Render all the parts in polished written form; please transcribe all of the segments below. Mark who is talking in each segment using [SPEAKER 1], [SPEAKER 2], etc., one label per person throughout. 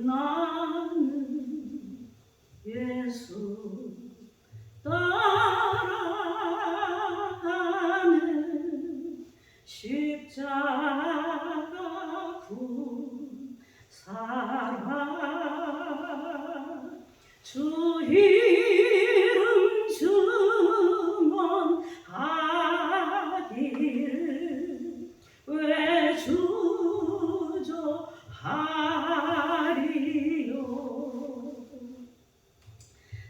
[SPEAKER 1] 나는 예수 따라가는 십자가 군 사랑 주 이름 증언하기를 왜 주저하리요.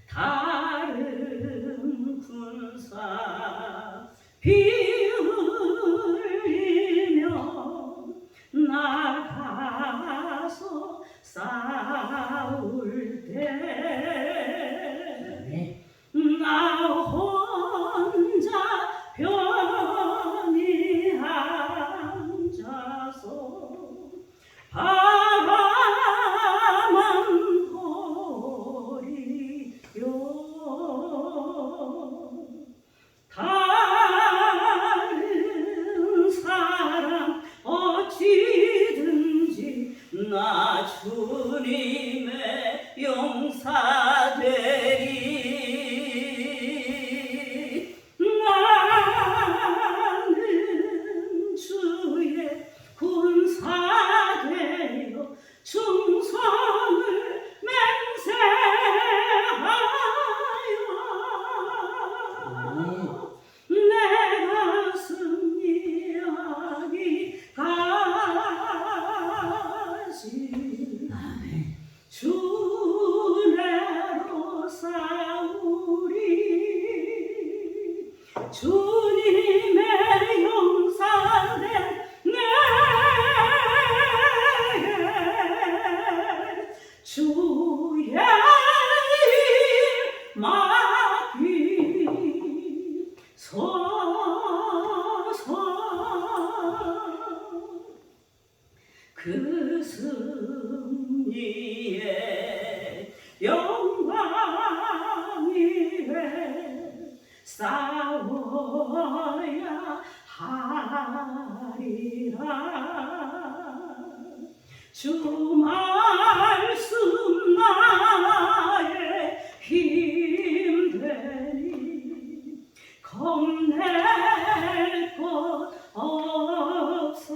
[SPEAKER 1] 다른 군사 피 흘리며 나가서 싸울 때 나 혼자 편히 앉아서 바라만 보리요. 다른 사람 어찌든지 나 주님의 용사되리. 나는 주의 군사되어 충성을 맹세하여 내가 승리하기까지 주내로 싸우리. 주님의 용사된 내게 주의 일 맡기소서. 그 승리의 영광이래 싸워야 하리라. 주 말씀 나의 힘되니 겁낼 것 없소다.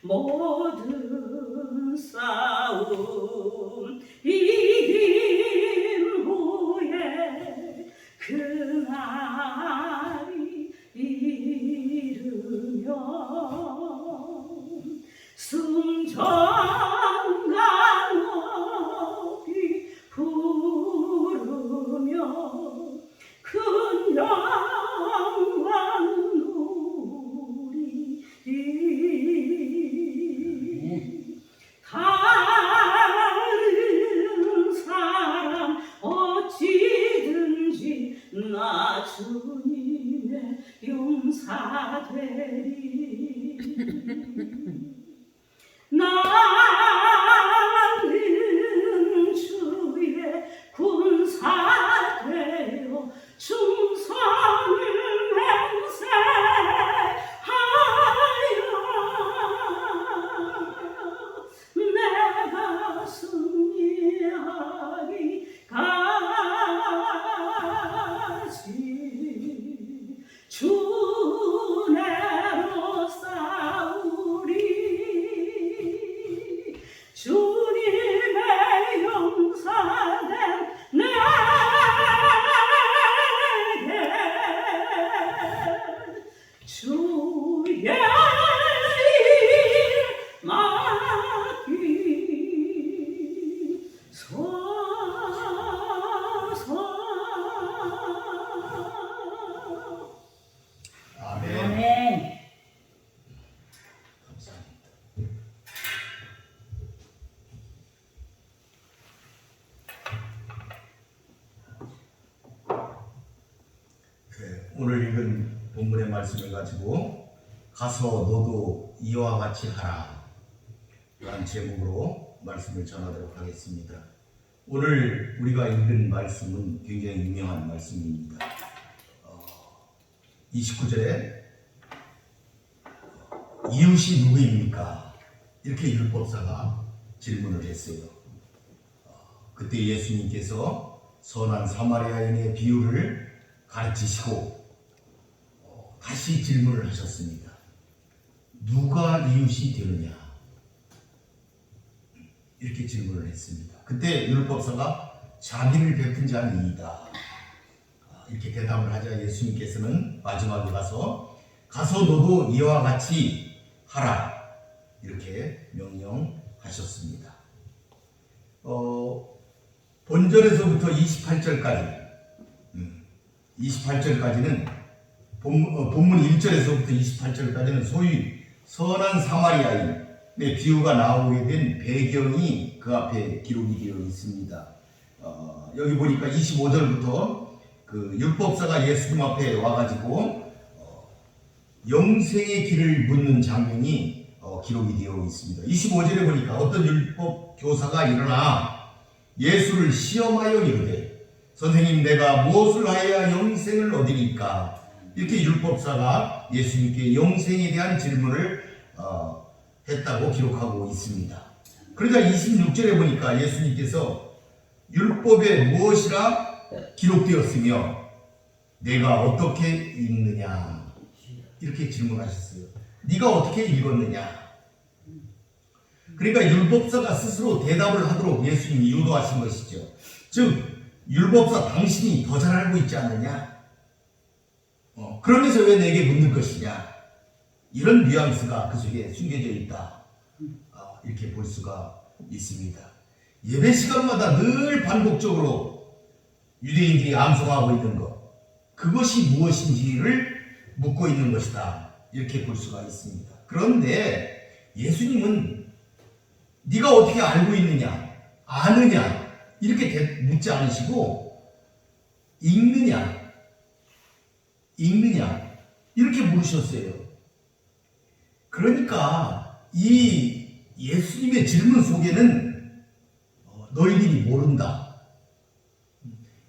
[SPEAKER 1] 모든 싸움 이긴 후에 그날이 이르면 승전가 높이 부르며 큰 영광 누리리. 다른 사람 어찌든지 나 주님의 용사되리. 나는 주의 군사되어 충성을 맹세하여 내가 승리하기까지 주내로 싸우리. 주님의 용사된 내게 주의 일 맡기소서.
[SPEAKER 2] 아멘.
[SPEAKER 3] 오늘 읽은 본문의 말씀을 가지고 가서 너도 이와 같이 하라 라는 제목으로 말씀을 전하도록 하겠습니다. 오늘 우리가 읽은 말씀은 굉장히 유명한 말씀입니다. 29절에 이웃이 누구입니까? 이렇게 율법사가 질문을 했어요. 그때 예수님께서 선한 사마리아인의 비유를 가르치시고 다시 질문을 하셨습니다. 누가 이웃이 되느냐? 이렇게 질문을 했습니다. 그때 율법사가 자비를 베푼 자는 이이다. 이렇게 대답을 하자 예수님께서는 마지막에 가서 너도 이와 같이 하라. 이렇게 명령하셨습니다. 본절에서부터 28절까지는 본문 1절에서부터 28절까지는 소위 선한 사마리아인의 비유가 나오게 된 배경이 그 앞에 기록이 되어 있습니다. 여기 보니까 25절부터 그 율법사가 예수님 앞에 와가지고 영생의 길을 묻는 장면이 기록이 되어 있습니다. 25절에 보니까 어떤 율법 교사가 일어나 예수를 시험하여 이르되 선생님 내가 무엇을 하여야 영생을 얻으리까? 이렇게 율법사가 예수님께 영생에 대한 질문을 했다고 기록하고 있습니다. 그러자 26절에 보니까 예수님께서 율법에 무엇이라 기록되었으며 내가 어떻게 읽느냐 이렇게 질문하셨어요. 네가 어떻게 읽었느냐? 그러니까 율법사가 스스로 대답을 하도록 예수님이 유도하신 것이죠. 즉 율법사 당신이 더 잘 알고 있지 않느냐? 그러면서 왜 내게 묻는 것이냐? 이런 뉘앙스가 그 속에 숨겨져 있다. 이렇게 볼 수가 있습니다. 예배 시간마다 늘 반복적으로 유대인들이 암송하고 있는 것, 그것이 무엇인지를 묻고 있는 것이다. 이렇게 볼 수가 있습니다. 그런데 예수님은 네가 어떻게 알고 있느냐, 아느냐 이렇게 묻지 않으시고 읽느냐 이렇게 물으셨어요. 그러니까 이 예수님의 질문 속에는 너희들이 모른다,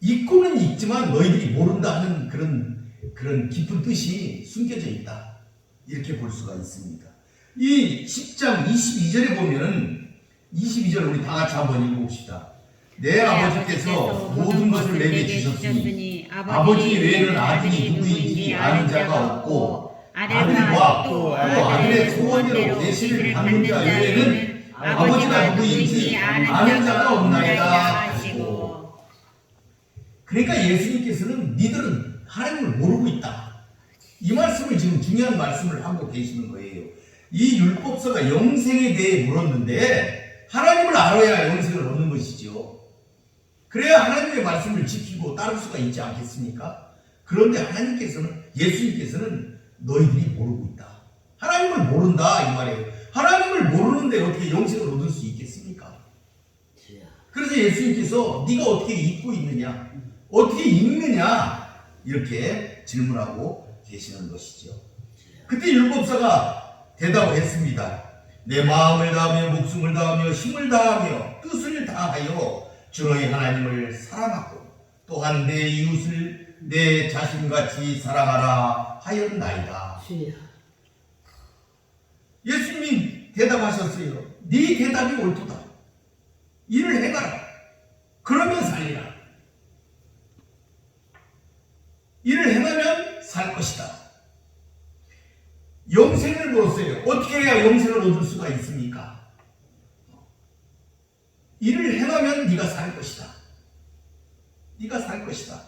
[SPEAKER 3] 읽고는 읽지만 너희들이 모른다 하는 그런 깊은 뜻이 숨겨져 있다. 이렇게 볼 수가 있습니다. 이 10장 22절에 보면은 22절 우리 다 같이 한번 읽어봅시다. 내 아버지께서 모든 것을 내게 주셨으니 아버지 외에는 아들이 누구인지 아는 자가 없고 아들과 또 아들의 소원대로 계시를 받는 자 외에는 아버지가 누구인지 아는 자가 없나이다 하시고. 그러니까 예수님께서는 니들은 하나님을 모르고 있다. 이 말씀을 지금 중요한 말씀을 하고 계시는 거예요. 이 율법서가 영생에 대해 물었는데 하나님을 알아야 영생을 얻는 것이죠. 그래야 하나님의 말씀을 지키고 따를 수가 있지 않겠습니까? 그런데 예수님께서는 너희들이 모르고 있다. 하나님을 모른다 이 말이에요. 하나님을 모르는데 어떻게 영생을 얻을 수 있겠습니까? 그래서 예수님께서 네가 어떻게 읽고 있느냐, 어떻게 읽느냐 이렇게 질문하고 계시는 것이죠. 그때 율법사가 대답을 했습니다. 내 마음을 다하며 목숨을 다하며 힘을 다하며 뜻을 다하여 주 너희 하나님을 사랑하고 또한 내 이웃을 내 자신같이 사랑하라 하였나이다. 예수님이 대답하셨어요. 네 대답이 옳도다. 이를 행하라. 그러면 살리라. 이를 행하면 살 것이다. 영생을 물었어요. 어떻게 해야 영생을 얻을 수가 있습니까? 이를 행하면 네가 살 것이다. 네가 살 것이다.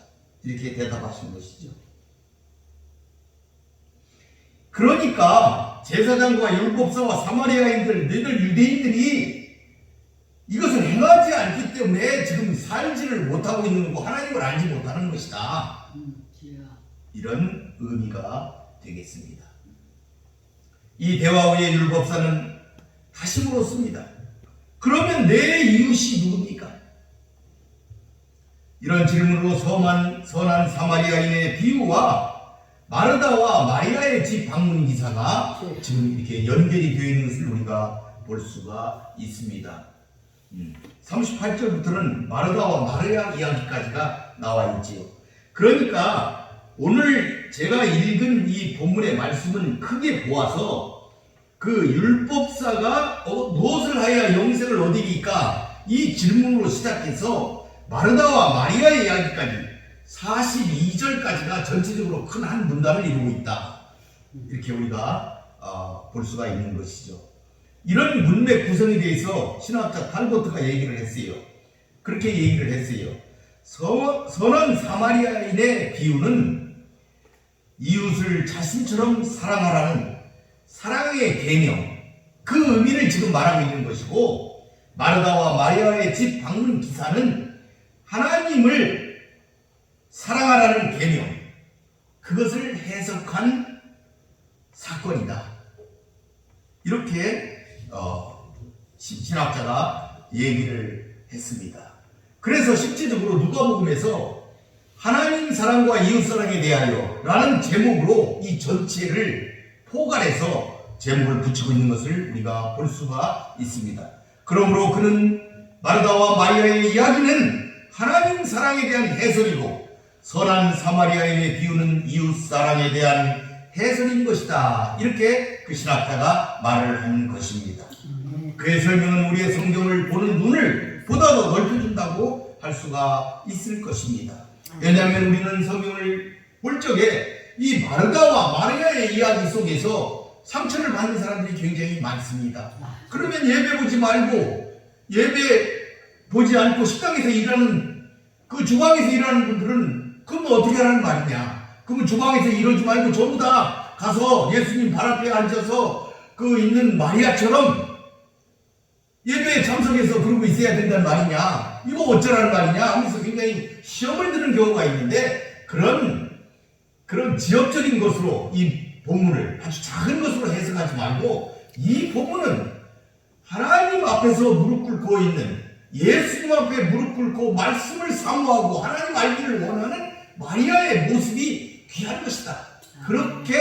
[SPEAKER 3] 이렇게 대답하신 것이죠. 그러니까 제사장과 율법사와 사마리아인들, 너희들 유대인들이 이것을 행하지 않기 때문에 지금 살지를 못하고 있는 거고 하나님을 알지 못하는 것이다. 이런 의미가 되겠습니다. 이 대화 후에 율법사는 다시 물었습니다. 그러면 내 이웃이 누굽니까? 이런 질문으로 선한 사마리아인의 비유와 마르다와 마리아의 집 방문 기사가 지금 이렇게 연결이 되어 있는 것을 우리가 볼 수가 있습니다. 38절부터는 마르다와 마리아 이야기까지가 나와 있지요. 그러니까 오늘 제가 읽은 이 본문의 말씀은 크게 보아서 그 율법사가 무엇을 하여야 영생을 얻으리까 이 질문으로 시작해서 마르다와 마리아의 이야기까지 42절까지가 전체적으로 큰 한 문단을 이루고 있다. 이렇게 우리가 볼 수가 있는 것이죠. 이런 문맥 구성에 대해서 신학자 탈보트가 얘기를 했어요. 그렇게 얘기를 했어요. 선한 사마리아인의 비유는 이웃을 자신처럼 사랑하라는 사랑의 계명, 그 의미를 지금 말하고 있는 것이고, 마르다와 마리아의 집 방문 기사는 하나님을 사랑하라는 계명, 그것을 해석한 사건이다. 이렇게 신학자가 얘기를 했습니다. 그래서 실제적으로 누가복음에서 하나님 사랑과 이웃 사랑에 대하여 라는 제목으로 이 전체를 포괄해서 제목을 붙이고 있는 것을 우리가 볼 수가 있습니다. 그러므로 그는 마르다와 마리아의 이야기는 하나님 사랑에 대한 해설이고 선한 사마리아인의 비유는 이웃 사랑에 대한 해설인 것이다. 이렇게 그 신학자가 말을 한 것입니다. 그의 설명은 우리의 성경을 보는 눈을 보다 더 넓혀준다고 할 수가 있을 것입니다. 왜냐하면 우리는 성경을 볼 적에 이 마르다와 마리아의 이야기 속에서 상처를 받는 사람들이 굉장히 많습니다. 그러면 예배 보지 말고 예배 보지 않고 식당에서 일하는 그 주방에서 일하는 분들은 그럼 어떻게 하라는 말이냐? 그러면 주방에서 이러지 말고 전부 다 가서 예수님 발 앞에 앉아서 그 있는 마리아처럼 예배에 참석해서 그러고 있어야 된다는 말이냐? 이거 어쩌라는 말이냐? 하면서 굉장히 시험을 드는 경우가 있는데 그런 지역적인 것으로 이 본문을 아주 작은 것으로 해석하지 말고 이 본문은 하나님 앞에서 무릎 꿇고 있는 예수님 앞에 무릎 꿇고 말씀을 사모하고 하나님 알기를 원하는 마리아의 모습이 귀한 것이다. 그렇게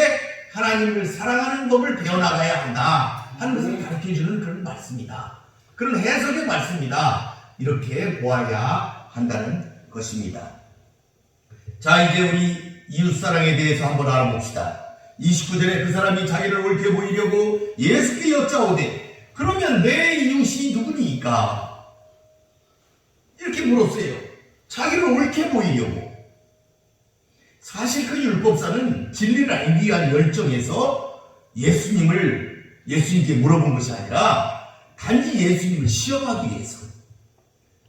[SPEAKER 3] 하나님을 사랑하는 법을 배워나가야 한다 하는 것을 가르쳐주는 그런 말씀이다. 그런 해석의 말씀이다. 이렇게 보아야 한다는 것입니다. 자, 이제 우리 이웃사랑에 대해서 한번 알아봅시다. 29절에 그 사람이 자기를 옳게 보이려고 예수께 여짜오되 그러면 내 이웃이 누구니까? 이렇게 물었어요. 자기를 옳게 보이려고. 사실 그 율법사는 진리를 알기 위한 열정에서 예수님께 물어본 것이 아니라 단지 예수님을 시험하기 위해서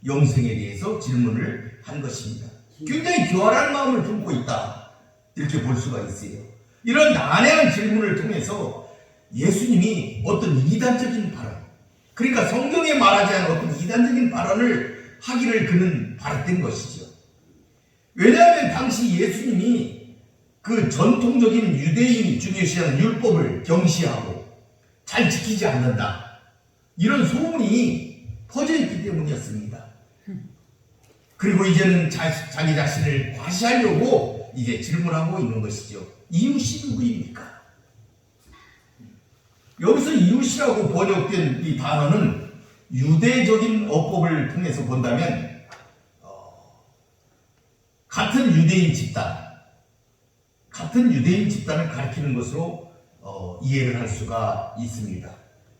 [SPEAKER 3] 영생에 대해서 질문을 한 것입니다. 굉장히 교활한 마음을 품고 있다. 이렇게 볼 수가 있어요. 이런 난해한 질문을 통해서 예수님이 어떤 이단적인 발언, 그러니까 성경에 말하지 않은 어떤 이단적인 발언을 하기를 그는 바랬던 것이죠. 왜냐하면 당시 예수님이 그 전통적인 유대인이 중요시하는 율법을 경시하고 잘 지키지 않는다. 이런 소문이 퍼져 있기 때문이었습니다. 그리고 이제는 자기 자신을 과시하려고 이제 질문하고 있는 것이죠. 이웃이 누구입니까? 여기서 이웃이라고 번역된 이 단어는 유대적인 어법을 통해서 본다면 같은 유대인 집단을 가리키는 것으로 이해를 할 수가 있습니다.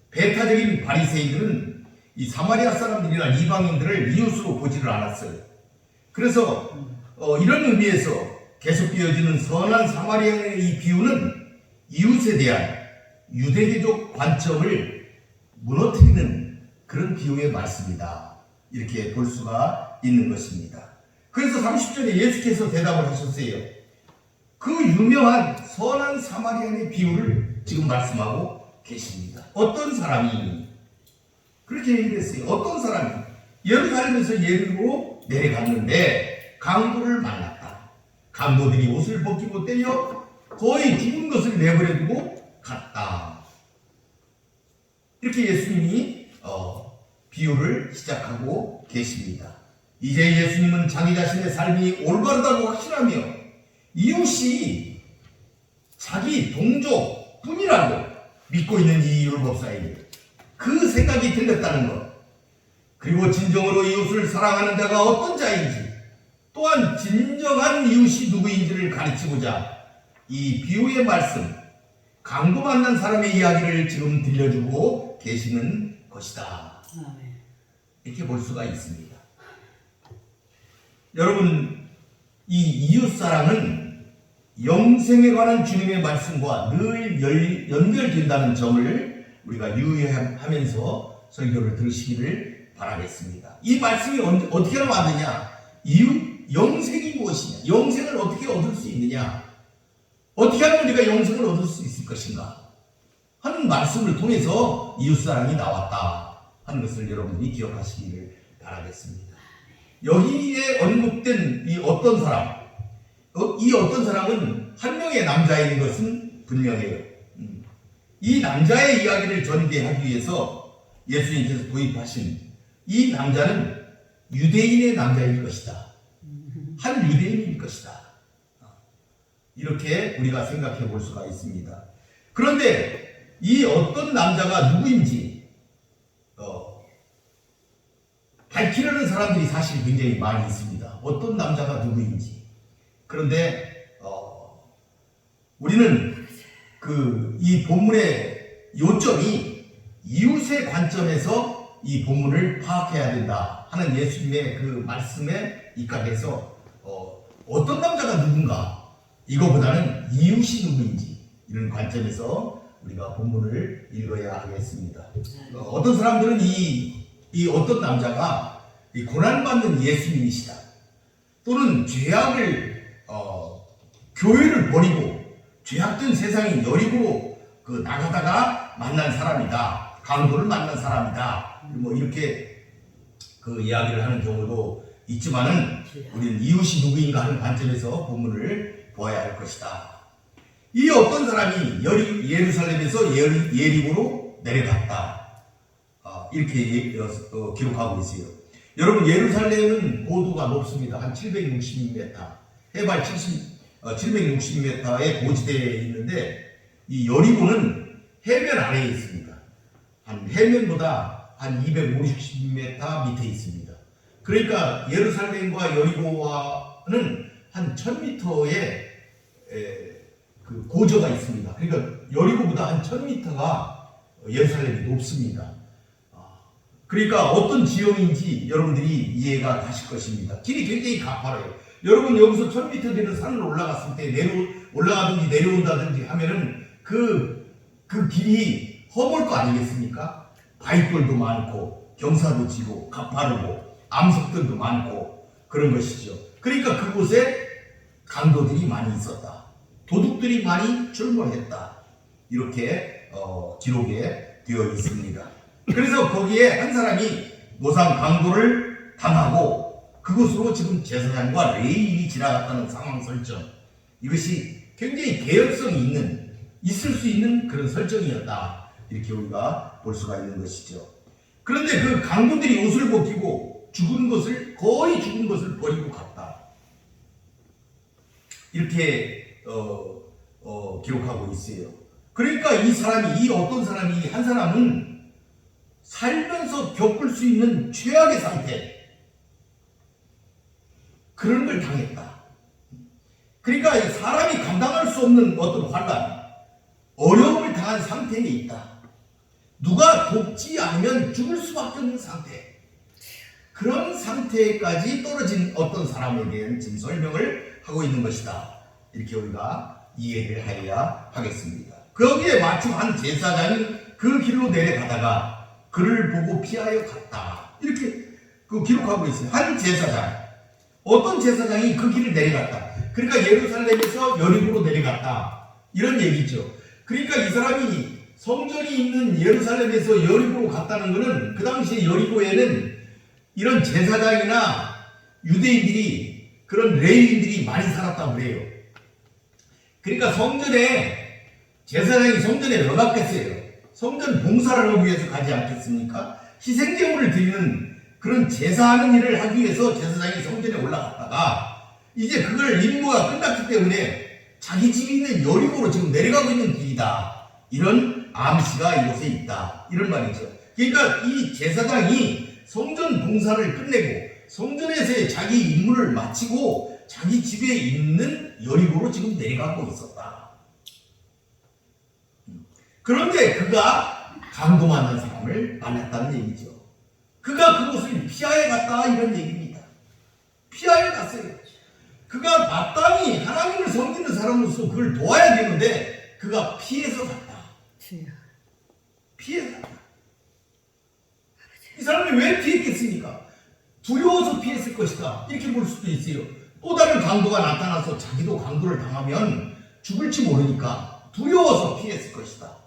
[SPEAKER 3] 배타적인 바리새인들은 이 사마리아 사람들이나 이방인들을 이웃으로 보지를 않았어요. 그래서 이런 의미에서 계속되어지는 선한 사마리아의 이 비유는 이웃에 대한 유대교적 관점을 무너뜨리는 그런 비유의 말씀이다. 이렇게 볼 수가 있는 것입니다. 그래서 30절에 예수께서 대답을 하셨어요. 그 유명한 선한 사마리아의 비유를 지금 말씀하고 계십니다. 어떤 사람이 그렇게 얘기를 했어요. 어떤 사람이 예루살렘에서 예리고 내려갔는데 강도를 만났다. 강도들이 옷을 벗기고 떼려 거의 죽은 것을 내버려두고 갔다. 이렇게 예수님이 비유를 시작하고 계십니다. 이제 예수님은 자기 자신의 삶이 올바르다고 확신하며 이웃이 자기 동족뿐이라고 믿고 있는 이 율법사에게 그 생각이 들렸다는 것, 그리고 진정으로 이웃을 사랑하는 자가 어떤 자인지, 또한 진정한 이웃이 누구인지를 가르치고자 이 비유의 말씀, 강도 만난 사람의 이야기를 지금 들려주고 계시는 것이다.
[SPEAKER 1] 아멘.
[SPEAKER 3] 이렇게 볼 수가 있습니다. 여러분, 이 이웃사랑은 영생에 관한 주님의 말씀과 늘 연결된다는 점을 우리가 유의하면서 설교를 들으시기를 바라겠습니다. 이 말씀이 어떻게 와드냐? 영생이 무엇이냐? 영생을 어떻게 얻을 수 있느냐? 어떻게 하면 우리가 영생을 얻을 수 있을 것인가? 하는 말씀을 통해서 이웃사랑이 나왔다 하는 것을 여러분들이 기억하시기를 바라겠습니다. 여기에 언급된 이 어떤 사람, 이 어떤 사람은 한 명의 남자인 것은 분명해요. 이 남자의 이야기를 전개하기 위해서 예수님께서 도입하신 이 남자는 유대인의 남자일 것이다. 한 유대인일 것이다. 이렇게 우리가 생각해 볼 수가 있습니다. 그런데 이 어떤 남자가 누구인지 밝히려는 사람들이 사실 굉장히 많이 있습니다. 어떤 남자가 누구인지. 그런데 우리는 이 본문의 요점이 이웃의 관점에서 이 본문을 파악해야 된다 하는 예수님의 그 말씀에 입각해서 어떤 남자가 누군가, 이거보다는 이웃이 누구인지 이런 관점에서 우리가 본문을 읽어야 하겠습니다. 어떤 사람들은 이 어떤 남자가 이 고난받는 예수님이시다, 또는 죄악을 교회를 버리고 죄악된 세상인 여리고로 나가다가 만난 사람이다, 강도를 만난 사람이다, 뭐 이렇게 이야기를 하는 경우도 있지만은 우리는 이웃이 누구인가 하는 관점에서 본문을 보아야 할 것이다. 이 어떤 사람이 예루살렘에서 예리고로 내려갔다, 이렇게 기록하고 있어요. 여러분, 예루살렘은 고도가 높습니다. 한 760m, 해발 760m의 고지대에 있는데, 이 여리고는 해변 아래에 있습니다. 한 해변보다 한 250m 밑에 있습니다. 그러니까 예루살렘과 여리고와는 한 1000m의 그 고저가 있습니다. 그러니까 여리고보다 한 1000m가 예루살렘이 높습니다. 그러니까 어떤 지형인지 여러분들이 이해가 가실 것입니다. 길이 굉장히 가파라요. 여러분, 여기서 1000m 되는 산을 올라갔을 때 올라가든지 내려온다든지 하면은 그 길이 허물 거 아니겠습니까? 바위돌도 많고 경사도 지고 가파르고 암석들도 많고 그런 것이죠. 그러니까 그곳에 강도들이 많이 있었다, 도둑들이 많이 출몰했다, 이렇게 기록에 되어 있습니다. 그래서 거기에 한 사람이 노상 강도를 당하고 그곳으로 지금 제사장과 레위인이 지나갔다는 상황 설정, 이것이 굉장히 개연성이 있을 수 있는 그런 설정이었다, 이렇게 우리가 볼 수가 있는 것이죠. 그런데 그 강도들이 옷을 벗기고 거의 죽은 것을 버리고 갔다, 이렇게 기록하고 있어요. 그러니까 이 어떤 사람이, 한 사람은 살면서 겪을 수 있는 최악의 상태, 그런 걸 당했다. 그러니까 사람이 감당할 수 없는 어떤 환난, 어려움을 당한 상태에 있다. 누가 돕지 않으면 죽을 수밖에 없는 상태, 그런 상태까지 떨어진 어떤 사람에 대한 지금 설명을 하고 있는 것이다, 이렇게 우리가 이해를 하여야 하겠습니다. 거기에 맞춘 한 제사장이 그 길로 내려가다가 그를 보고 피하여 갔다, 이렇게 기록하고 있어요. 한 제사장, 어떤 제사장이 그 길을 내려갔다, 그러니까 예루살렘에서 여리고로 내려갔다, 이런 얘기죠. 그러니까 이 사람이 성전이 있는 예루살렘에서 여리고로 갔다는 것은 그 당시에 여리고에는 이런 제사장이나 유대인들이, 그런 레위인들이 많이 살았다고 그래요. 그러니까 제사장이 성전에 왜 갔겠어요? 성전 봉사를 하기 위해서 가지 않겠습니까? 희생제물을 드리는 그런 제사하는 일을 하기 위해서 제사장이 성전에 올라갔다가 이제 그걸 임무가 끝났기 때문에 자기 집이 있는 여리고로 지금 내려가고 있는 길이다, 이런 암시가 이곳에 있다, 이런 말이죠. 그러니까 이 제사장이 성전 봉사를 끝내고 성전에서의 자기 임무를 마치고 자기 집에 있는 여리고로 지금 내려가고 있었다. 그런데 그가 강도 만난 사람을 만났다는 얘기죠. 그가 그곳을 피하여 갔다 이런 얘기입니다. 피하여 갔어요. 그가 마땅히 하나님을 섬기는 사람으로서 그걸 도와야 되는데 그가 피해서 갔다. 피해서 갔다. 이 사람이 왜 피했겠습니까? 두려워서 피했을 것이다. 이렇게 볼 수도 있어요. 또 다른 강도가 나타나서 자기도 강도를 당하면 죽을지 모르니까 두려워서 피했을 것이다.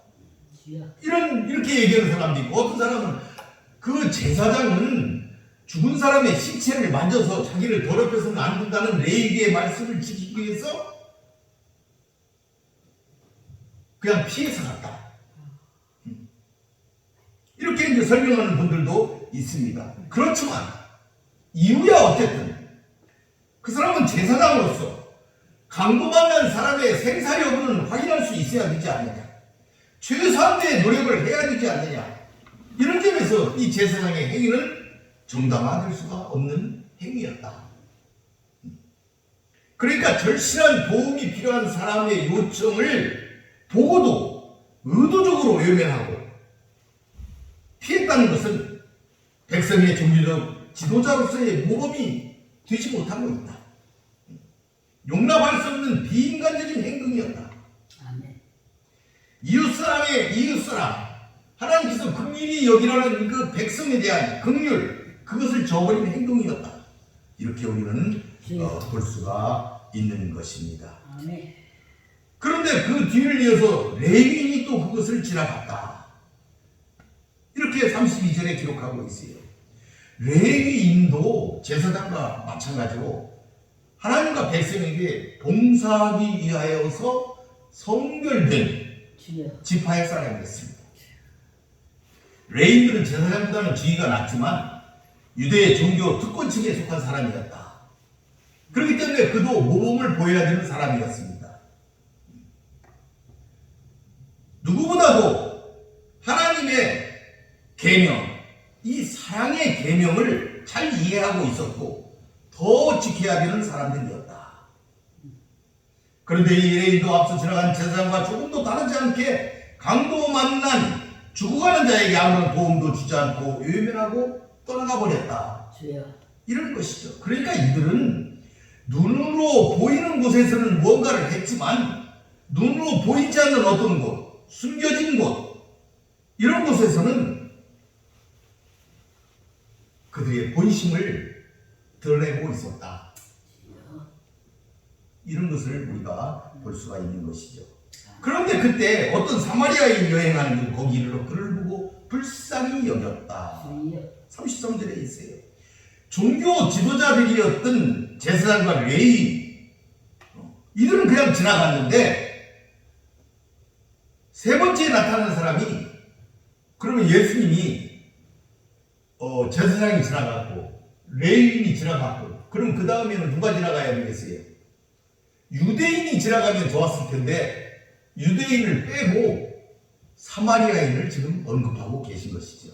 [SPEAKER 3] 이렇게 얘기하는 사람도 있고, 어떤 사람은 그 제사장은 죽은 사람의 시체를 만져서 자기를 더럽혀서는 안 된다는 레위기의 말씀을 지키기 위해서 그냥 피해서 갔다. 이렇게 이제 설명하는 분들도 있습니다. 그렇지만 이유야 어쨌든 그 사람은 제사장으로서 강도받는 사람의 생사 여부는 확인할 수 있어야 되지 않느냐, 최소한의 노력을 해야 되지 않느냐, 이런 점에서 이 제사장의 행위는 정당화될 수가 없는 행위였다. 그러니까 절실한 도움이 필요한 사람의 요청을 보고도 의도적으로 외면하고 피했다는 것은 백성의 종교적 지도자로서의 모범이 되지 못하고 있다. 용납할 수 없는 비인간적인 행동이었다. 이웃사람, 하나님께서 긍휼히 여기라는 그 백성에 대한 긍휼, 그것을 저버리는 행동이었다. 이렇게 우리는 볼 수가 있는 것입니다. 그런데 그 뒤를 이어서 레위인이 또 그것을 지나갔다. 이렇게 32절에 기록하고 있어요. 레위인도 제사장과 마찬가지로 하나님과 백성에게 봉사하기 위하여서 성별된 지파의 사람이었습니다. 레위인들은 제사장보다는 지위가 낮지만 유대의 종교 특권층에 속한 사람이었다. 그렇기 때문에 그도 모범을 보여야 되는 사람이었습니다. 누구보다도 하나님의 계명, 이 사랑의 계명을 잘 이해하고 있었고 더 지켜야 되는 사람들이었다. 그런데 이 레위인도 앞서 지나간 제사장과 조금도 다르지 않게 강도 만난 죽어가는 자에게 아무런 도움도 주지 않고 외면하고 떠나가 버렸다. 이런 것이죠. 그러니까 이들은 눈으로 보이는 곳에서는 무언가를 했지만 눈으로 보이지 않는 어떤 곳, 숨겨진 곳, 이런 곳에서는 그들의 본심을 드러내고 있었다. 이런 것을 우리가 볼 수가 있는 것이죠. 그런데 그때 어떤 사마리아인 여행하는 중 거기를 그를 보고 불쌍히 여겼다. 33절에 있어요. 종교 지도자들이었던 제사장과 레위, 이들은 그냥 지나갔는데 세 번째에 나타나는 사람이, 그러면 예수님이 제사장이 지나갔고 레위인이 지나갔고, 그럼 그 다음에는 누가 지나가야 되겠어요? 유대인이 지나가면 좋았을 텐데 유대인을 빼고 사마리아인을 지금 언급하고 계신 것이죠.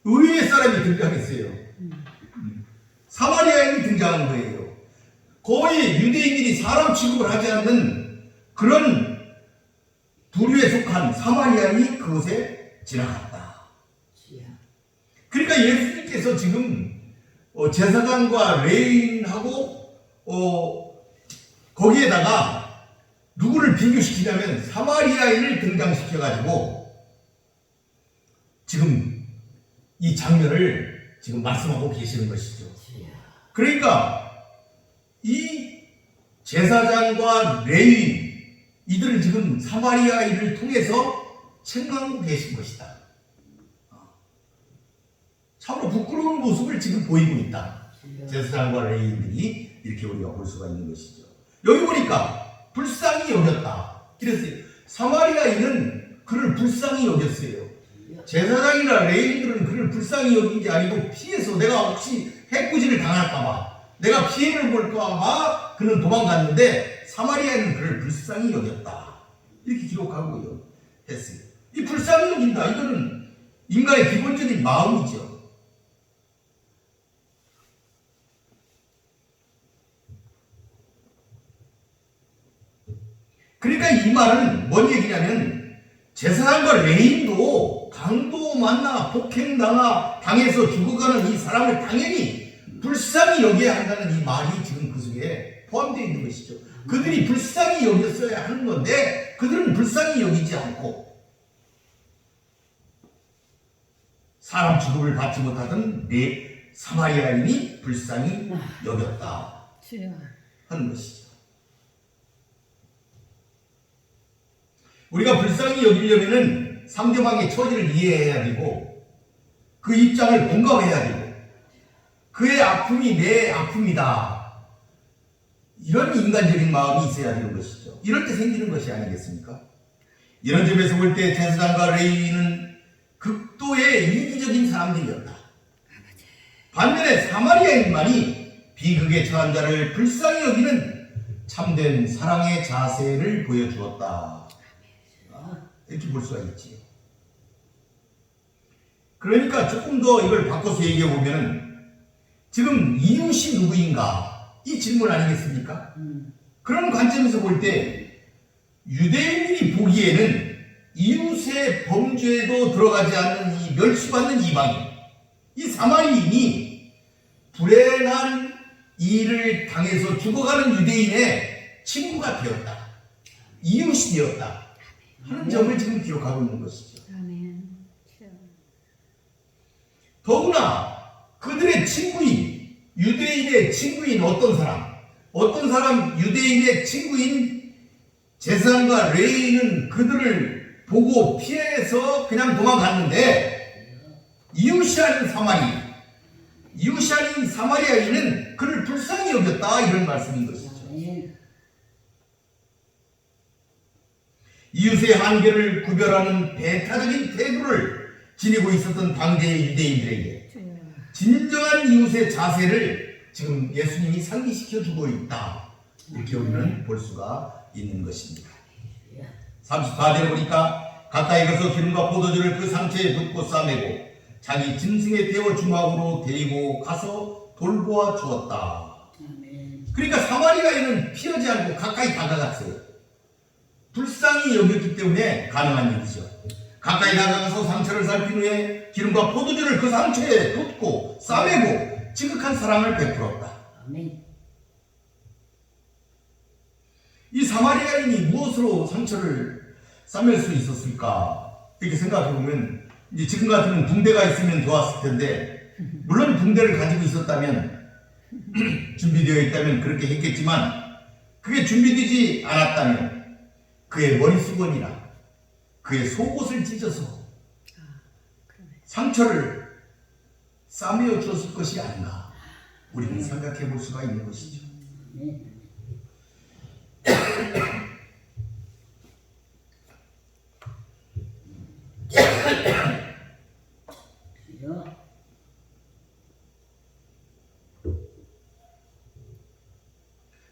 [SPEAKER 3] 의외의 사람이 등장했어요. 사마리아인이 등장한 거예요. 거의 유대인들이 사람 취급을 하지 않는 그런 부류에 속한 사마리아인이 그곳에 지나갔다. 그러니까 예수님께서 지금 제사장과 레위인하고 거기에다가 누구를 비교시키냐면 사마리아인을 등장시켜가지고 지금 이 장면을 지금 말씀하고 계시는 것이죠. 그러니까 이 제사장과 레위, 이들은 지금 사마리아인을 통해서 책망하고 계신 것이다. 참으로 부끄러운 모습을 지금 보이고 있다. 제사장과 레위인들이, 이렇게 우리가 볼 수가 있는 것이죠. 여기 보니까 불쌍히 여겼다. 이랬어요. 사마리아인은 그를 불쌍히 여겼어요. 제사장이나 레위인들은 그를 불쌍히 여긴 게 아니고 피해서, 내가 혹시 해코지를 당할까봐, 내가 피해를 볼까봐 그는 도망갔는데 사마리아인은 그를 불쌍히 여겼다. 이렇게 기록하고 했어요. 이 불쌍히 여긴다, 이거는 인간의 기본적인 마음이죠. 그러니까 이 말은 뭔 얘기냐면 제사장과 레인도 강도 만나 당해서 죽어가는 이 사람을 당연히 불쌍히 여겨야 한다는 이 말이 지금 그 속에 포함되어 있는 것이죠. 그들이 불쌍히 여겼어야 하는 건데 그들은 불쌍히 여기지 않고 사람 취급을 받지 못하던 사마리아인이 불쌍히 여겼다 하는 것이죠. 우리가 불쌍히 여기려면은 상대방의 처지를 이해해야 되고 그 입장을 공감해야 되고 그의 아픔이 내 아픔이다. 이런 인간적인 마음이 있어야 되는 것이죠. 이럴 때 생기는 것이 아니겠습니까? 이런 점에서 볼 때 제사장과 레위인은 극도의 이기적인 사람들이었다. 반면에 사마리아인만이 비극에 처한 자를 불쌍히 여기는 참된 사랑의 자세를 보여주었다. 이렇게 볼 수가 있지요. 그러니까 조금 더 이걸 바꿔서 얘기해 보면은 지금 이웃이 누구인가? 이 질문 아니겠습니까? 그런 관점에서 볼 때 유대인이 보기에는 이웃의 범죄에도 들어가지 않는 이 멸시받는 이방인, 이 사마리인이 불행한 일을 당해서 죽어가는 유대인의 친구가 되었다. 이웃이 되었다. 하는 점을 지금 기록하고 있는 것이죠. 더구나 그들의 친구인, 유대인의 친구인 어떤 사람 유대인의 친구인 제사장과 레위인은 그들을 보고 피해서 그냥 도망갔는데 이웃이 아닌 사마리아인은 그를 불쌍히 여겼다 이런 말씀인 것이죠. 이웃의 한계를 구별하는 배타적인 태도를 지니고 있었던 당대의 유대인들에게 진정한 이웃의 자세를 지금 예수님이 상기시켜 주고 있다. 이렇게 우리는 볼 수가 있는 것입니다. 34절에 보니까 가까이 가서 기름과 포도주를 그 상처에 붓고 싸매고 자기 짐승의 태워 중앙으로 데리고 가서 돌보아 주었다. 그러니까 사마리아인은 피하지 않고 가까이 다가갔어요. 불쌍히 여겼기 때문에 가능한 일이죠. 가까이 다가가서 상처를 살핀 후에 기름과 포도주를 그 상처에 붓고 싸매고 지극한 사랑을 베풀었다. 이 사마리아인이 무엇으로 상처를 싸맬 수 있었을까? 이렇게 생각해보면 이제 지금 같으면 붕대가 있으면 좋았을 텐데 물론 붕대를 가지고 있었다면 준비되어 있다면 그렇게 했겠지만 그게 준비되지 않았다면 그의 머리수건이나 그의 속옷을 찢어서 상처를 싸매어 주었을 것이 아닌가 우리는 생각해 볼 수가 있는 것이죠.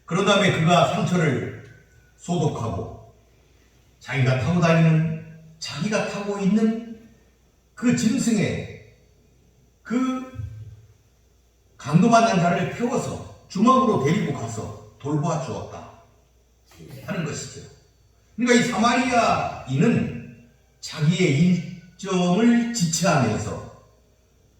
[SPEAKER 3] 그런 다음에 그가 상처를 소독하고 자기가 타고 있는 그 짐승의 그 강도받는 자를 태워서 주먹으로 데리고 가서 돌보아 주었다 하는 것이죠. 그러니까 이 사마리아인은 자기의 일정을 지체하면서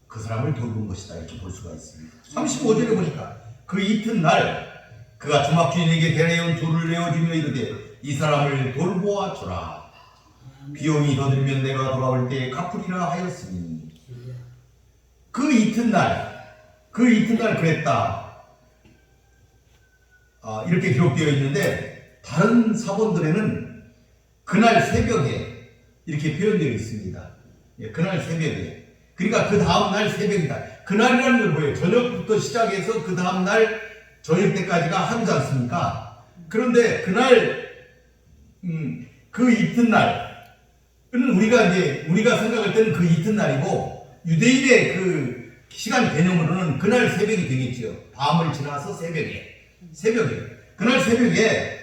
[SPEAKER 3] 그 사람을 돌본 것이다 이렇게 볼 수가 있습니다. 35절에 보니까 그 이튿날 그가 주막 주인에게 데려온 돌을 내어주며 이르되 이 사람을 돌보아 주라. 비용이 더 들면 내가 돌아올 때 갚으리라 하였으니 그 이튿날 그랬다. 이렇게 기록되어 있는데 다른 사본들에는 그날 새벽에 이렇게 표현되어 있습니다. 그날 새벽에. 그러니까 그 다음날 새벽이다. 그날이라는 건 뭐예요? 저녁부터 시작해서 그 다음날 저녁 때까지가 하루지 않습니까? 그런데 그날 그 이튿날은 우리가 생각할 때는 그 이튿날이고 유대인의 그 시간 개념으로는 그날 새벽이 되겠지요. 밤을 지나서 새벽에 그날 새벽에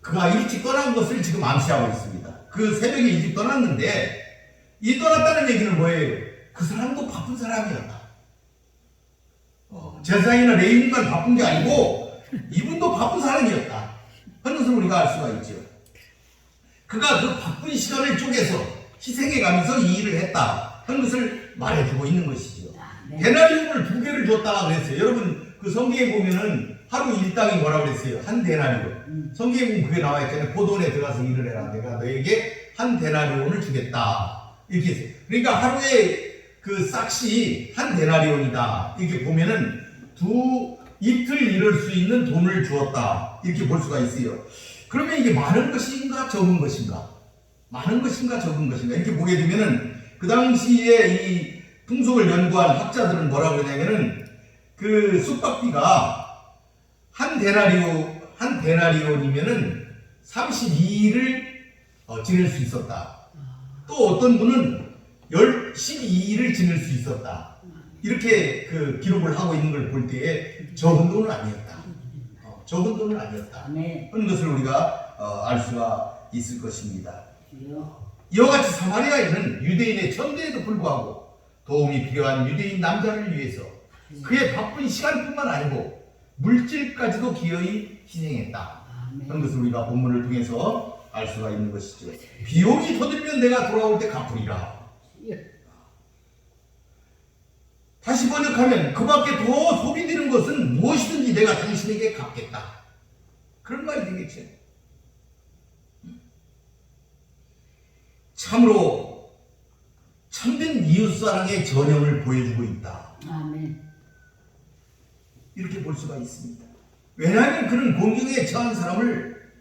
[SPEAKER 3] 그가 일찍 떠난 것을 지금 암시하고 있습니다. 그 새벽에 일찍 떠났는데 이 떠났다는 얘기는 뭐예요? 그 사람도 바쁜 사람이었다. 제사장이나 레위인만 바쁜 게 아니고 이분도 바쁜 사람이었다 하는 것을 우리가 알 수가 있죠. 그가 그 바쁜 시간을 쪼개서 희생해가면서 이 일을 했다 하는 것을 말해주고 있는 것이죠. 데나리온을 2개를 줬다 그랬어요. 여러분 그 성경에 보면은 하루 일당이 뭐라고 그랬어요? 한 데나리온. 성경에 보면 그게 나와 있잖아요. 포도원에 들어가서 일을 해라. 내가 너에게 한 데나리온을 주겠다. 이렇게 했어요. 그러니까 하루에 그 싹시 한 데나리온이다. 이렇게 보면은 이틀 일할 수 있는 돈을 주었다. 이렇게 볼 수가 있어요. 그러면 이게 많은 것인가 적은 것인가? 많은 것인가 적은 것인가? 이렇게 보게 되면은 그 당시에 이 풍속을 연구한 학자들은 뭐라고 그러냐면은 그 숙박비가 한 데나리온이면은 32일을 지낼 수 있었다. 또 어떤 분은 12일을 지낼 수 있었다. 이렇게 그 기록을 하고 있는 걸 볼 때에 적은 돈은 아니었다. 적은 돈은 아니었다. 그런 것을 우리가 알 수가 있을 것입니다. 이와 같이 사마리아인은 유대인의 천대에도 불구하고 도움이 필요한 유대인 남자를 위해서 그의 바쁜 시간뿐만 아니고 물질까지도 기어이 희생했다. 그런 것을 우리가 본문을 통해서 알 수가 있는 것이죠. 비용이 더 들면 내가 돌아올 때 갚으리라. 다시 번역하면 그 밖에 더 소비되는 것은 무엇이든지 내가 당신에게 갚겠다. 그런 말이 되겠죠. 참으로 참된 이웃사랑의 전형을 보여주고 있다.
[SPEAKER 1] 아멘.
[SPEAKER 3] 이렇게 볼 수가 있습니다. 왜냐하면 그는 공경에 처한 사람을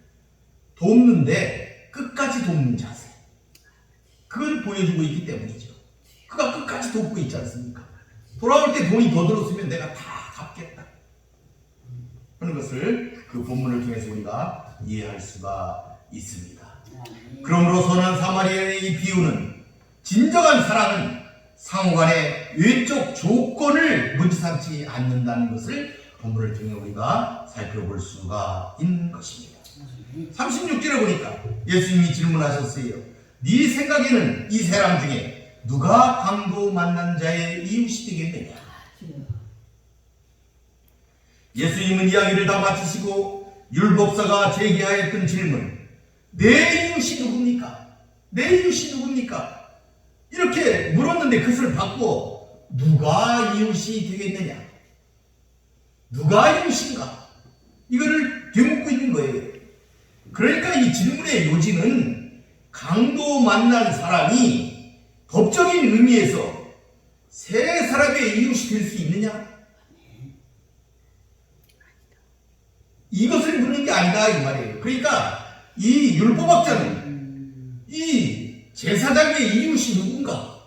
[SPEAKER 3] 돕는데 끝까지 돕는 자세. 그걸 보여주고 있기 때문이죠. 그가 끝까지 돕고 있지 않습니까? 돌아올 때 돈이 더 들었으면 내가 다 갚겠다 하는 것을 그 본문을 통해서 우리가 이해할 수가 있습니다. 그러므로 선한 사마리아의 이 비유는 진정한 사랑은 상호간의 외적 조건을 문제 삼지 않는다는 것을 본문을 통해 우리가 살펴볼 수가 있는 것입니다. 36절에 보니까 예수님이 질문하셨어요. 네 생각에는 이 사람 중에 누가 강도 만난 자의 이웃이 되겠느냐? 예수님은 이야기를 다 마치시고 율법사가 제기하였던 질문, 내 이웃이 누굽니까? 내 이웃이 누굽니까? 이렇게 물었는데 그것을 받고 누가 이웃이 되겠느냐? 누가 이웃인가? 이거를 되묻고 있는 거예요. 그러니까 이 질문의 요지는 강도 만난 사람이 법적인 의미에서 세 사람의 이웃이 될 수 있느냐? 이것을 묻는 게 아니다 이 말이에요. 그러니까 이 율법학자는 이 제사장의 이웃이 누군가?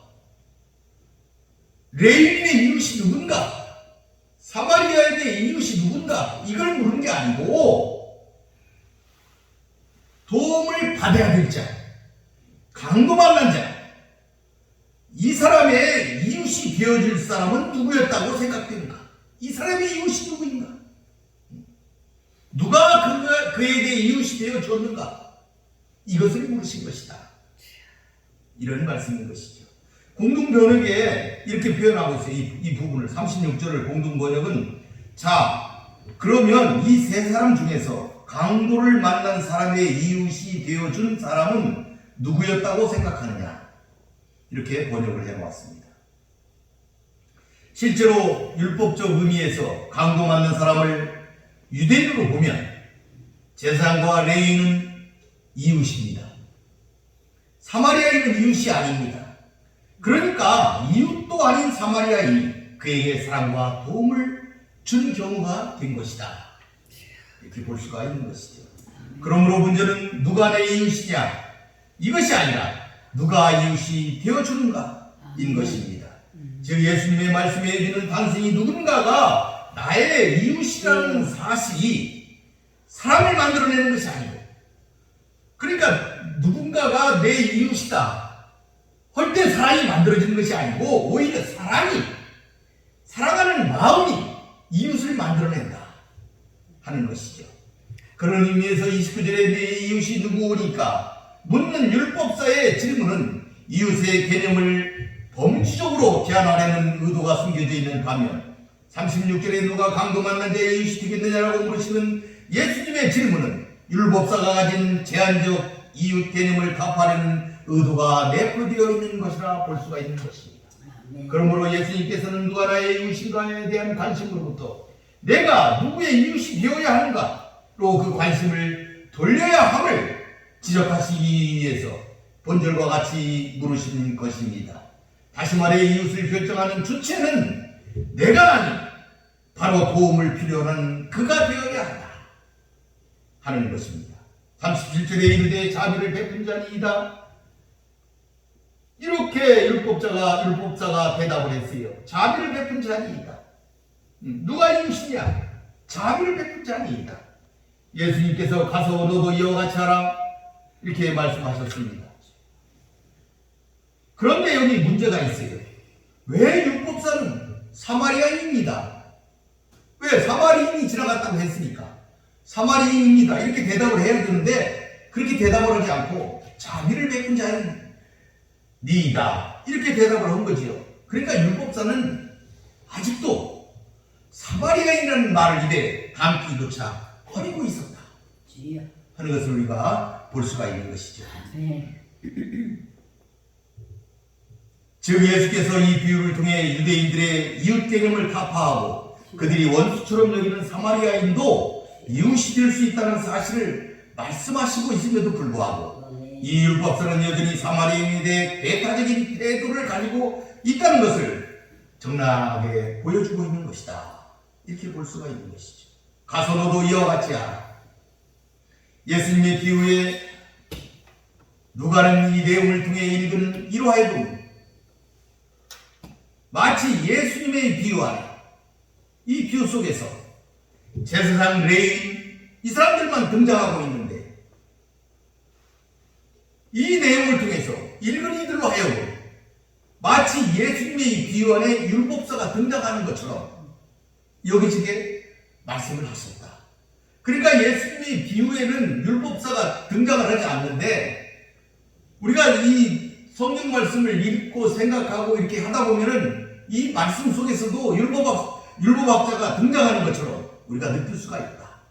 [SPEAKER 3] 레위인의 이웃이 누군가? 사마리아인의 이웃이 누군가? 이걸 묻는 게 아니고 도움을 받아야 될 자, 강도 만난 자, 이 사람의 이웃이 되어줄 사람은 누구였다고 생각되는가? 이 사람의 이웃이 누구인가? 누가 그에게 이웃이 되어줬는가? 이것을 물으신 것이다. 이런 말씀인 것이죠. 공동번역에 이렇게 표현하고 있어요. 이 부분을 36절을 공동번역은 자 그러면 이 세 사람 중에서 강도를 만난 사람의 이웃이 되어준 사람은 누구였다고 생각하느냐? 이렇게 번역을 해놓았습니다. 실제로 율법적 의미에서 강도 만난 사람을 유대인으로 보면 제사장과 레위인은 이웃입니다. 사마리아인은 이웃이 아닙니다. 그러니까 이웃도 아닌 사마리아인이 그에게 사랑과 도움을 준 경우가 된 것이다. 이렇게 볼 수가 있는 것이죠. 그러므로 문제는 누가 내 이웃이냐? 이것이 아니라 누가 이웃이 되어주는가? 인 것입니다. 즉 예수님의 말씀에 해주는 단순히 누군가가 나의 이웃이라는 사실이 사람을 만들어내는 것이 아니고 그러니까 누군가가 내 이웃이다 할 때 사람이 만들어지는 것이 아니고 오히려 사람이 사랑하는 마음이 이웃을 만들어낸다 하는 것이죠. 그런 의미에서 29절에 내 이웃이 누구니까 묻는 율법사의 질문은 이웃의 개념을 범주적으로 제한하려는 의도가 숨겨져 있는 반면 36절에 누가 강도 만난 자의 이웃이 되겠느냐라고 물으시는 예수님의 질문은 율법사가 가진 제한적 이웃 개념을 답하려는 의도가 내포되어 있는 것이라 볼 수가 있는 것입니다. 그러므로 예수님께서는 누가 나의 이웃인가에 대한 관심으로부터 내가 누구의 이웃이 되어야 하는가로 그 관심을 돌려야 함을 지적하시기 위해서 본절과 같이 물으시는 것입니다. 다시 말해 이웃을 결정하는 주체는 내가 아닌 바로 도움을 필요한 그가 되어야 한다 하는 것입니다. 37절에 이르되 자비를 베푼 자니이다. 이렇게 율법사가 대답을 했어요. 자비를 베푼 자니이다. 누가 이웃이냐? 자비를 베푼 자니이다. 예수님께서 가서 너도 이와 같이 하라 이렇게 말씀하셨습니다. 그런데 여기 문제가 있어요. 왜 율법사는 사마리아인입니다. 왜? 사마리인이 지나갔다고 했으니까 사마리인입니다 이렇게 대답을 해야 되는데 그렇게 대답을 하지 않고 자비를 베푼 자는 니이다 이렇게 대답을 한 거지요. 그러니까 율법사는 아직도 사마리아인이라는 말을 입에 담기조차 꺼리고 있었다 하는 것을 우리가 볼 수가 있는 것이죠. 즉 예수께서 이 비유를 통해 유대인들의 이웃 개념을 타파하고 그들이 원수처럼 여기는 사마리아인도 이웃이 될 수 있다는 사실을 말씀하시고 있음에도 불구하고 이 율법사는 여전히 사마리아인에 대해 배타적인 태도를 가지고 있다는 것을 적나라하게 보여주고 있는 것이다 이렇게 볼 수가 있는 것이죠. 가서 너도 이와 같이 하라. 예수님의 비유에 누가는 이 내용을 통해 읽은 이러하여도 마치 예수님의 비유 안에 이 비유 속에서 제사장 레위 이 사람들만 등장하고 있는데 이 내용을 통해서 읽은 이들로 하여금 마치 예수님의 이 비유 안에 율법사가 등장하는 것처럼 여기저기 말씀을 하셨다. 그러니까 예수님의 비유에는 율법사가 등장을 하지 않는데 우리가 이 성경 말씀을 읽고 생각하고 이렇게 하다 보면은 이 말씀 속에서도 율법학자가 등장하는 것처럼 우리가 느낄 수가 있다.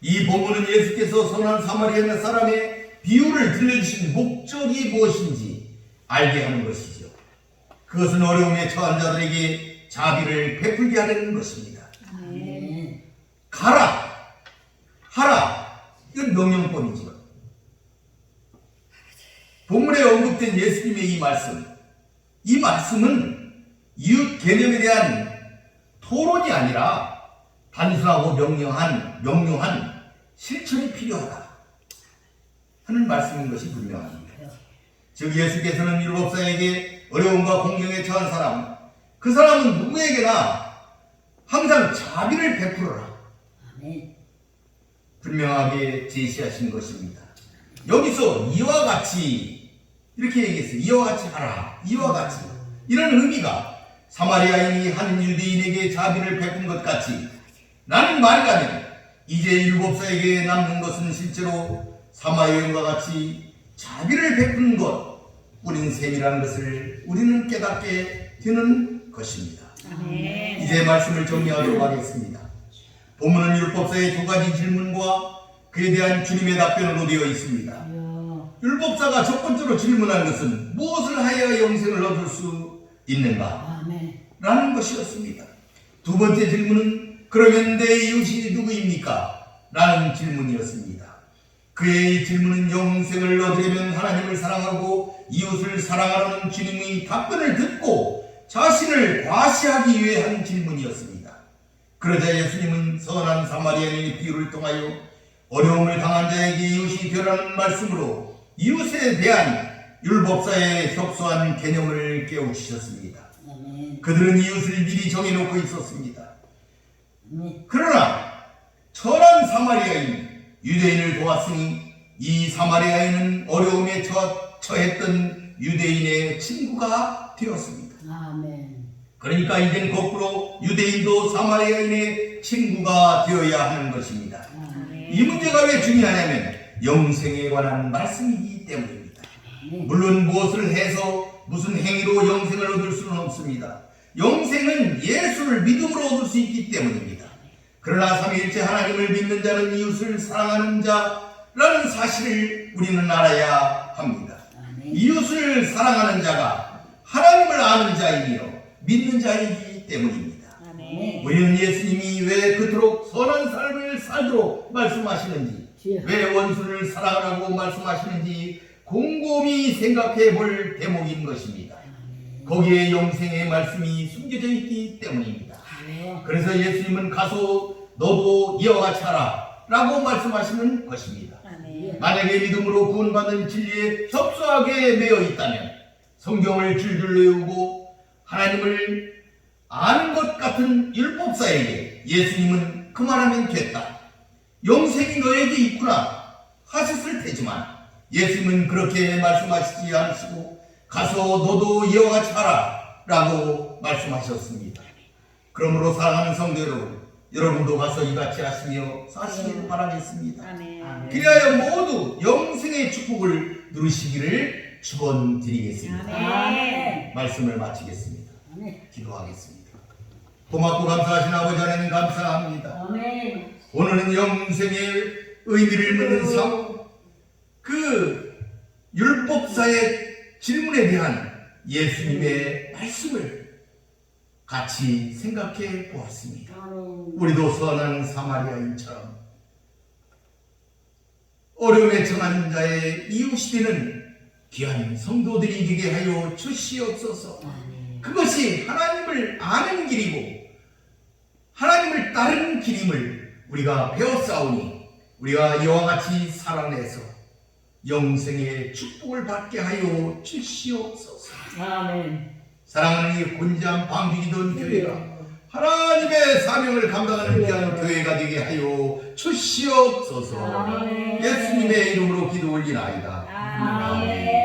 [SPEAKER 3] 이 본문은 예수께서 선한 사마리아 사람의 비유를 들려주신 목적이 무엇인지 알게 하는 것이죠. 그것은 어려움에 처한 자들에게 자비를 베풀게 하려는 것입니다. 가라, 하라, 이건 명령권이죠. 본문에 언급된 예수님의 이 말씀은 이웃 개념에 대한 토론이 아니라 단순하고 명료한 실천이 필요하다 하는 말씀인 것이 분명합니다. 즉 예수께서는 율법사에게 어려움과 공경에 처한 사람, 그 사람은 누구에게나 항상 자비를 베풀어라 분명하게 제시하신 것입니다. 여기서 이와 같이 이렇게 얘기했어요. 이와 같이 하라. 이와 같이. 이런 의미가 사마리아인이 한 유대인에게 자비를 베푼 것 같이 라는 말이라면 이제 율법사에게 남는 것은 실제로 사마리아인과 같이 자비를 베푼 것 뿐인 셈이라는 것을 우리는 깨닫게 되는 것입니다. 이제 말씀을 정리하도록 하겠습니다. 본문은 율법사의 두 가지 질문과 그에 대한 주님의 답변으로 되어 있습니다. 율법사가 첫 번째로 질문한 것은 무엇을 하여야 영생을 얻을 수 있는가? 라는 것이었습니다. 두 번째 질문은 그러면 내 이웃이 누구입니까? 라는 질문이었습니다. 그의 질문은 영생을 얻으려면 하나님을 사랑하고 이웃을 사랑하라는 주님의 답변을 듣고 자신을 과시하기 위해 한 질문이었습니다. 그러자 예수님은 선한 사마리아인의 비유를 통하여 어려움을 당한 자에게 이웃이 되라는 말씀으로 이웃에 대한 율법사의 협소한 개념을 깨우치셨습니다. 그들은 이웃을 미리 정해놓고 있었습니다. 그러나 선한 사마리아인 유대인을 도왔으니 이 사마리아인은 어려움에 처했던 유대인의 친구가 되었습니다. 그러니까 이젠 거꾸로 유대인도 사마리아인의 친구가 되어야 하는 것입니다. 이 문제가 왜 중요하냐면 영생에 관한 말씀이기 때문입니다. 물론 무엇을 해서 무슨 행위로 영생을 얻을 수는 없습니다. 영생은 예수를 믿음으로 얻을 수 있기 때문입니다. 그러나 삼위일체 하나님을 믿는 자는 이웃을 사랑하는 자라는 사실을 우리는 알아야 합니다. 이웃을 사랑하는 자가 하나님을 아는 자이며 믿는 자이기 때문입니다. 우리는 예수님이 왜 그토록 선한 삶을 살도록 말씀하시는지, 왜 원수를 사랑하라고 말씀하시는지 곰곰이 생각해 볼 대목인 것입니다. 거기에 영생의 말씀이 숨겨져 있기 때문입니다. 그래서 예수님은 가서 너도 이와 같이 하라 라고 말씀하시는 것입니다. 만약에 믿음으로 구원받은 진리에 협소하게 매여 있다면 성경을 줄줄 외우고 하나님을 아는 것 같은 율법사에게 예수님은 그만하면 됐다, 영생이 너에게 있구나 하셨을 테지만 예수님은 그렇게 말씀하시지 않으시고 가서 너도 이와 같이 하라 라고 말씀하셨습니다. 그러므로 사랑하는 성도 여러분도 가서 이같이 하시며 사시길 바라겠습니다. 그리하여 모두 영생의 축복을 누리시기를 축원드리겠습니다. 말씀을 마치겠습니다. 기도하겠습니다. 고맙고 감사하신 아버지 하나님 감사합니다. 오늘은 영생의 의미를 묻는 그 율법사의 질문에 대한 예수님의 말씀을 같이 생각해 보았습니다. 우리도 선한 사마리아인처럼 어려움에 처한 자의 이웃이 되는 귀한 성도들이 되게 하여 주시옵소서. 그것이 하나님을 아는 길이고 하나님을 따르는 길임을 우리가 배웠사오니 우리가 이와 같이 살아내서 영생의 축복을 받게 하여 주시옵소서. 사랑하는 이 곤지암 방주이던 교회가 하나님의 사명을 감당하는 귀한 교회가 되게 하여 주시옵소서. 예수님의 이름으로 기도 올리나이다. 아멘.